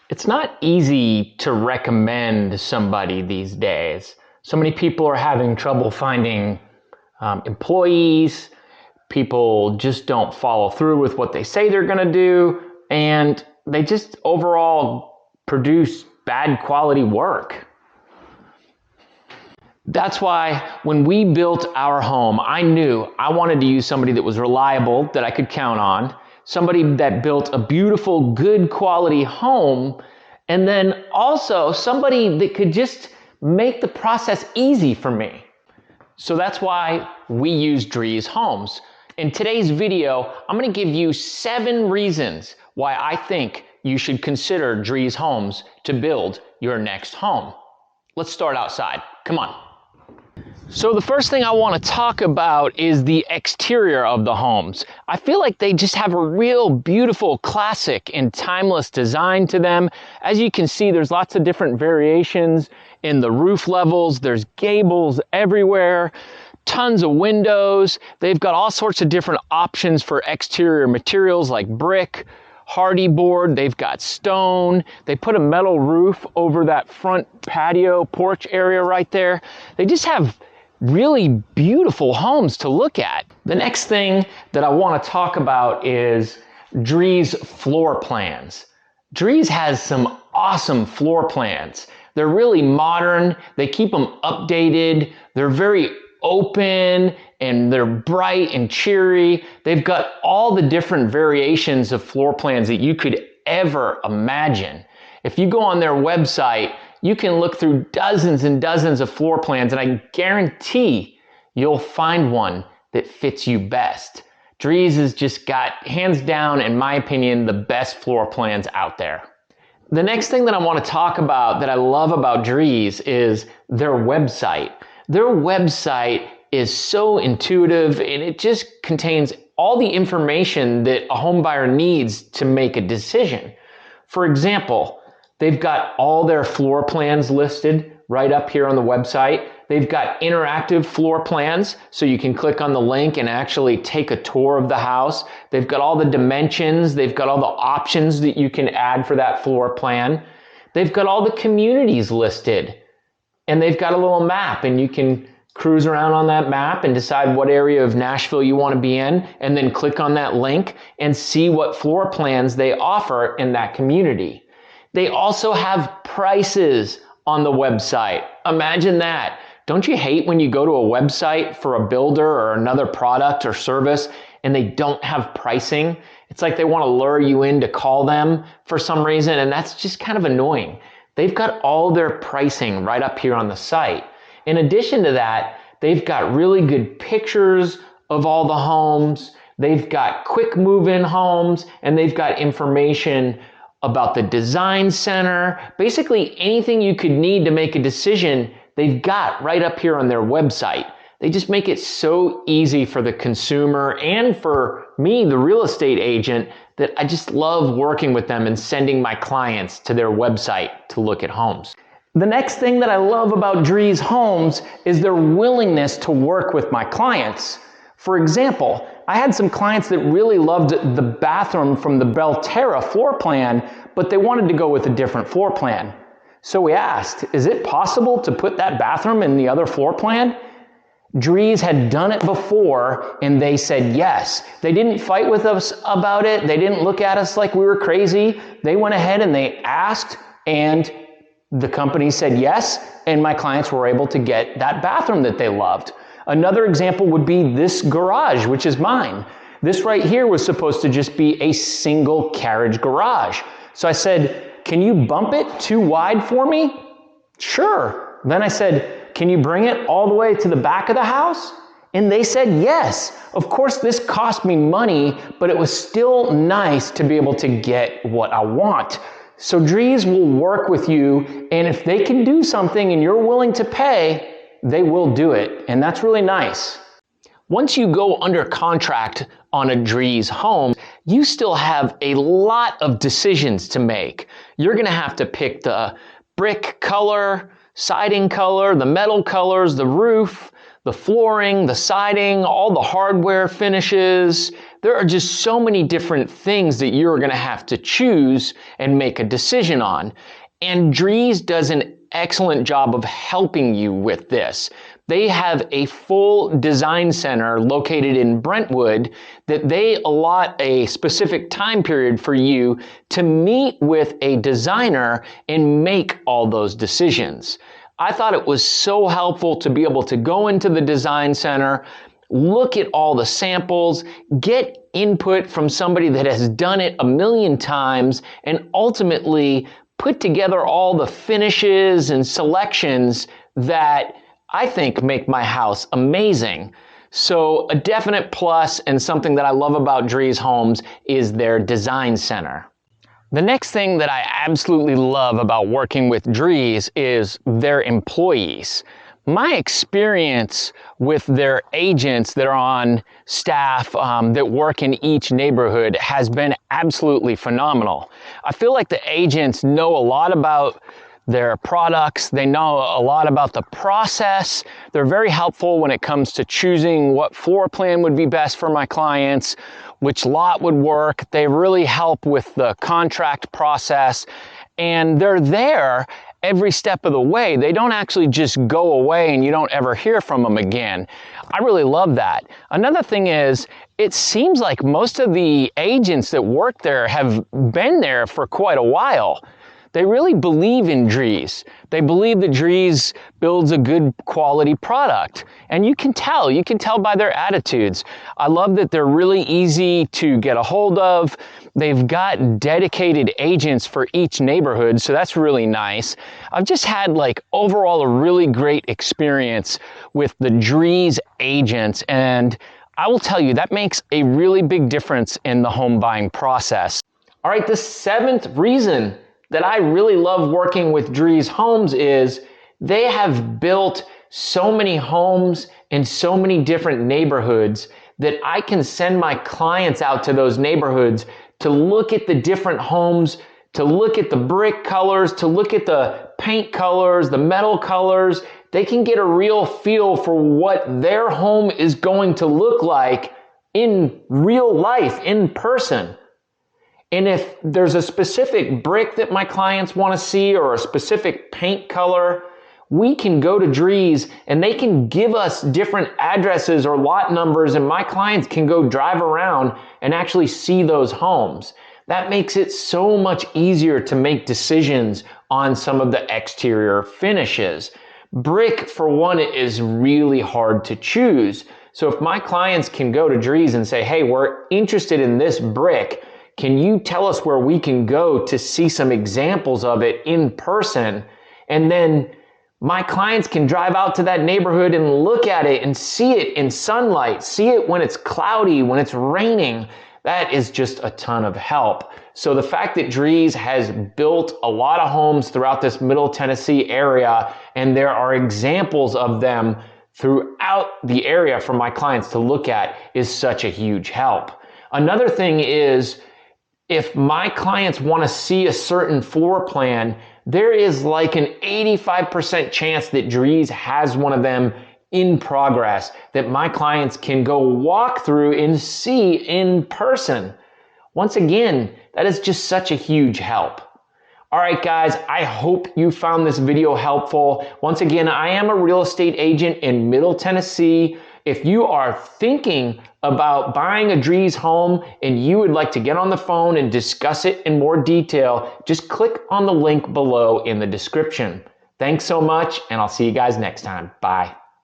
It's not easy to recommend somebody these days. So many people are having trouble finding employees. People just don't follow through with what they say they're going to do, and they just overall produce bad quality work. That's why when we built our home, I knew I wanted to use somebody that was reliable, that I could count on, somebody that built a beautiful, good quality home, and then also somebody that could just make the process easy for me. So that's why we use Drees Homes. In today's video, I'm going to give you 7 reasons why I think you should consider Drees Homes to build your next home. Let's start outside. Come on. So the first thing I want to talk about is the exterior of the homes. I feel like they just have a real beautiful, classic, and timeless design to them. As you can see, there's lots of different variations in the roof levels. There's gables everywhere, tons of windows. They've got all sorts of different options for exterior materials like brick, hardy board, they've got stone. They put a metal roof over that front patio porch area right there. They just have really beautiful homes to look at. The next thing that I want to talk about is Drees floor plans. Drees has some awesome floor plans. They're really modern. They keep them updated. They're very open and they're bright and cheery. They've got all the different variations of floor plans that you could ever imagine. If you go on their website, you can look through dozens and dozens of floor plans, and I guarantee you'll find one that fits you best. Drees has just got, hands down, in my opinion, the best floor plans out there. The next thing that I want to talk about that I love about Drees is their website. Their website is so intuitive, and it just contains all the information that a home buyer needs to make a decision. For example, they've got all their floor plans listed right up here on the website. They've got interactive floor plans, so you can click on the link and actually take a tour of the house. They've got all the dimensions. They've got all the options that you can add for that floor plan. They've got all the communities listed, and they've got a little map, and you can cruise around on that map and decide what area of Nashville you want to be in, and then click on that link and see what floor plans they offer in that community. They also have prices on the website. Imagine that. Don't you hate when you go to a website for a builder or another product or service and they don't have pricing? It's like they want to lure you in to call them for some reason, and that's just kind of annoying. They've got all their pricing right up here on the site. In addition to that, they've got really good pictures of all the homes. They've got quick move-in homes, and they've got information about the design center. Basically anything you could need to make a decision, they've got right up here on their website. They just make it so easy for the consumer and for me, the real estate agent, that I just love working with them and sending my clients to their website to look at homes. The next thing that I love about Drees Homes is their willingness to work with my clients. For example, I had some clients that really loved the bathroom from the Belterra floor plan, but they wanted to go with a different floor plan. So we asked, is it possible to put that bathroom in the other floor plan? Drees had done it before, and they said yes. They didn't fight with us about it. They didn't look at us like we were crazy. They went ahead and they asked, and the company said yes, and my clients were able to get that bathroom that they loved. Another example would be this garage, which is mine. This right here was supposed to just be a single carriage garage. So I said, can you bump it too wide for me? Sure. Then I said, can you bring it all the way to the back of the house? And they said yes. Of course, this cost me money, but it was still nice to be able to get what I want. So Drees will work with you, and if they can do something and you're willing to pay, they will do it, and that's really nice. Once you go under contract on a Drees home, you still have a lot of decisions to make. You're going to have to pick the brick color, siding color, the metal colors, the roof, the flooring, the siding, all the hardware finishes. There are just so many different things that you're going to have to choose and make a decision on. And Drees does an excellent job of helping you with this. They have a full design center located in Brentwood that they allot a specific time period for you to meet with a designer and make all those decisions. I thought it was so helpful to be able to go into the design center, look at all the samples, get input from somebody that has done it a million times, and ultimately put together all the finishes and selections that I think make my house amazing. So a definite plus, and something that I love about Drees Homes is their design center. The next thing that I absolutely love about working with Drees is their employees. My experience with their agents that are on staff that work in each neighborhood has been absolutely phenomenal. I feel like the agents know a lot about their products. They know a lot about the process. They're very helpful when it comes to choosing what floor plan would be best for my clients, which lot would work. They really help with the contract process, and they're there every step of the way. They don't actually just go away and you don't ever hear from them again. I really love that. Another thing is, it seems like most of the agents that work there have been there for quite a while. They really believe in Drees. They believe that Drees builds a good quality product. And you can tell by their attitudes. I love that they're really easy to get a hold of. They've got dedicated agents for each neighborhood, so that's really nice. I've just had overall a really great experience with the Drees agents, and I will tell you that makes a really big difference in the home buying process. All right, the seventh reason that I really love working with Drees Homes is they have built so many homes in so many different neighborhoods that I can send my clients out to those neighborhoods to look at the different homes, to look at the brick colors, to look at the paint colors, the metal colors. They can get a real feel for what their home is going to look like in real life, in person. And if there's a specific brick that my clients want to see or a specific paint color, we can go to Drees and they can give us different addresses or lot numbers, and my clients can go drive around and actually see those homes. That makes it so much easier to make decisions on some of the exterior finishes. Brick, for one, is really hard to choose. So if my clients can go to Drees and say, hey, we're interested in this brick, can you tell us where we can go to see some examples of it in person? And then my clients can drive out to that neighborhood and look at it and see it in sunlight, see it when it's cloudy, when it's raining. That is just a ton of help. So the fact that Drees has built a lot of homes throughout this Middle Tennessee area, and there are examples of them throughout the area for my clients to look at, is such a huge help. Another thing is, if my clients want to see a certain floor plan, there is an 85% chance that Drees has one of them in progress that my clients can go walk through and see in person. Once again, that is just such a huge help. All right, guys, I hope you found this video helpful. Once again, I am a real estate agent in Middle Tennessee. If you are thinking about buying a Drees home and you would like to get on the phone and discuss it in more detail, just click on the link below in the description. Thanks so much, and I'll see you guys next time. Bye.